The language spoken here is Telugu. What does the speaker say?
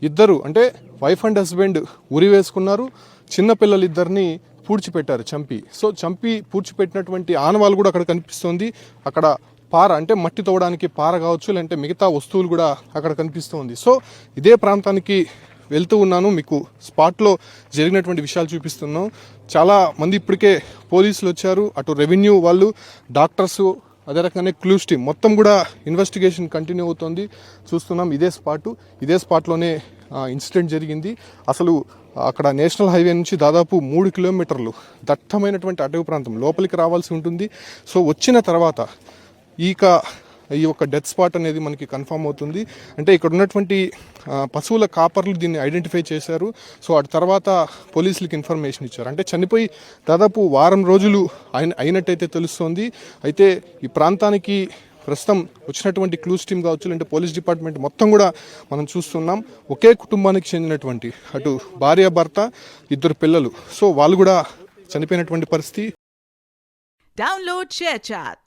ఇద్దరు అంటే వైఫ్ అండ్ హస్బెండ్ ఉరి వేసుకున్నారు. చిన్నపిల్లలిద్దరిని పూడ్చిపెట్టారు చంపి. సో చంపి పూడ్చిపెట్టినటువంటి ఆనవాళ్ళు కూడా అక్కడ కనిపిస్తుంది. అక్కడ పార అంటే మట్టి తవ్వడానికి పార కావచ్చు, లేదంటే మిగతా వస్తువులు కూడా అక్కడ కనిపిస్తుంది. సో ఇదే ప్రాంతానికి వెళ్తూ ఉన్నాను, మీకు స్పాట్లో జరిగినటువంటి విషయాలు చూపిస్తున్నాం. చాలా మంది ఇప్పటికే పోలీసులు వచ్చారు, అటు రెవెన్యూ వాళ్ళు, డాక్టర్సు, అదే రకంగానే క్లూస్ టీమ్ మొత్తం కూడా ఇన్వెస్టిగేషన్ కంటిన్యూ అవుతుంది. చూస్తున్నాం ఇదే స్పాట్లోనే ఇన్సిడెంట్ జరిగింది. అసలు అక్కడ నేషనల్ హైవే నుంచి దాదాపు 3 కిలోమీటర్లు దట్టమైనటువంటి అటవీ ప్రాంతం లోపలికి రావాల్సి ఉంటుంది. సో వచ్చిన తర్వాత ఈ యొక్క డెత్ స్పాట్ అనేది మనకి కన్ఫర్మ్ అవుతుంది. అంటే ఇక్కడ ఉన్నటువంటి పశువుల కాపర్లు దీన్ని ఐడెంటిఫై చేశారు. సో ఆ తర్వాత పోలీసులకు ఇన్ఫర్మేషన్ ఇచ్చారు. అంటే చనిపోయి దాదాపు వారం రోజులు అయినట్టయితే తెలుస్తోంది. అయితే ఈ ప్రాంతానికి ప్రస్తుతం వచ్చినటువంటి క్లూస్ టీమ్ కావచ్చు, లేదంటే పోలీస్ డిపార్ట్మెంట్ మొత్తం కూడా మనం చూస్తున్నాం. ఒకే కుటుంబానికి చెందినటువంటి అటు భార్య భర్త, 2 పిల్లలు. సో వాళ్ళు కూడా చనిపోయినటువంటి పరిస్థితి. Download ShareChat.